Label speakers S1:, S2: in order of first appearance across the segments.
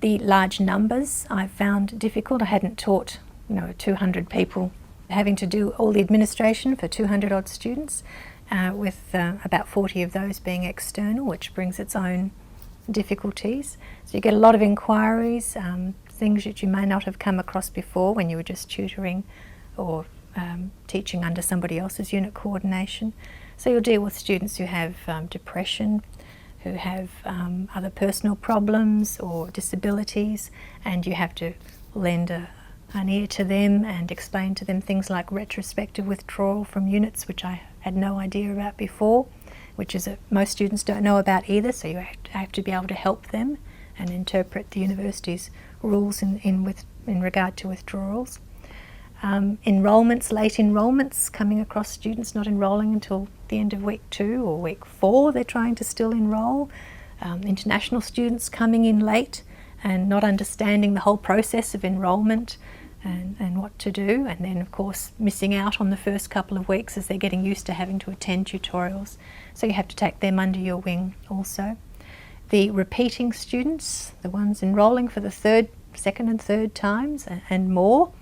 S1: The large numbers I found difficult. I hadn't taught 200 people, having to do all the administration for 200 odd students, with about 40 of those being external, which brings its own difficulties. So you get a lot of inquiries, things that you may not have come across before when you were just tutoring or teaching under somebody else's unit coordination. So you'll deal with students who have depression, who have other personal problems or disabilities, and you have to lend an ear to them and explain to them things like retrospective withdrawal from units, which I had no idea about before, which is most students don't know about either, so you have to be able to help them and interpret the university's rules in regard to withdrawals. Enrolments, late enrolments, coming across students not enrolling until the end of week 2 or week 4, they're trying to still enrol. International students coming in late and not understanding the whole process of enrolment and what to do, and then of course missing out on the first couple of weeks as they're getting used to having to attend tutorials. So you have to take them under your wing also. The repeating students, the ones enrolling for the second and third times and more,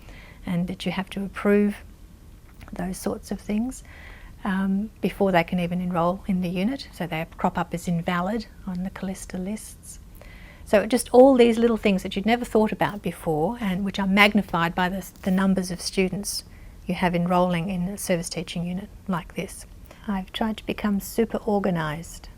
S1: and that you have to approve those sorts of things before they can even enrol in the unit, so they crop up as invalid on the Callista lists. So just all these little things that you'd never thought about before, and which are magnified by the numbers of students you have enrolling in a service teaching unit like this. I've tried to become super organised,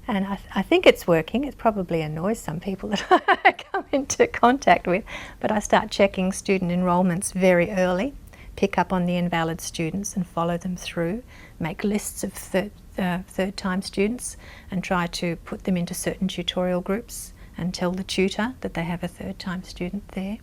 S1: and I think it's working. It probably annoys some people that I come into contact with, but I start checking student enrolments very early, pick up on the invalid students and follow them through, make lists of third-time students and try to put them into certain tutorial groups and tell the tutor that they have a third-time student there.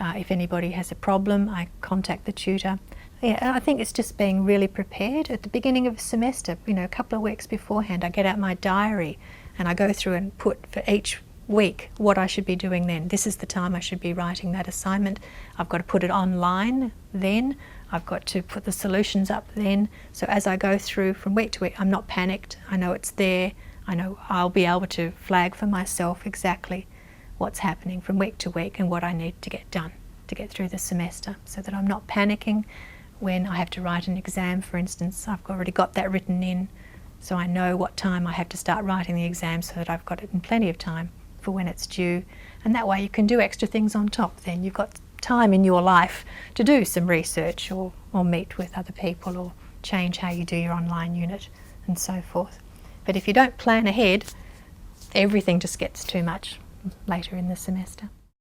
S1: If anybody has a problem, I contact the tutor. Yeah, I think it's just being really prepared. At the beginning of a semester, a couple of weeks beforehand, I get out my diary and I go through and put for each week what I should be doing then. This is the time I should be writing that assignment. I've got to put it online then. I've got to put the solutions up then. So as I go through from week to week, I'm not panicked. I know it's there. I know I'll be able to flag for myself exactly what's happening from week to week and what I need to get done to get through the semester, so that I'm not panicking when I have to write an exam, for instance. I've already got that written in, so I know what time I have to start writing the exam so that I've got it in plenty of time for when it's due. And that way you can do extra things on top. Then you've got time in your life to do some research or meet with other people or change how you do your online unit and so forth. But if you don't plan ahead, everything just gets too much later in the semester.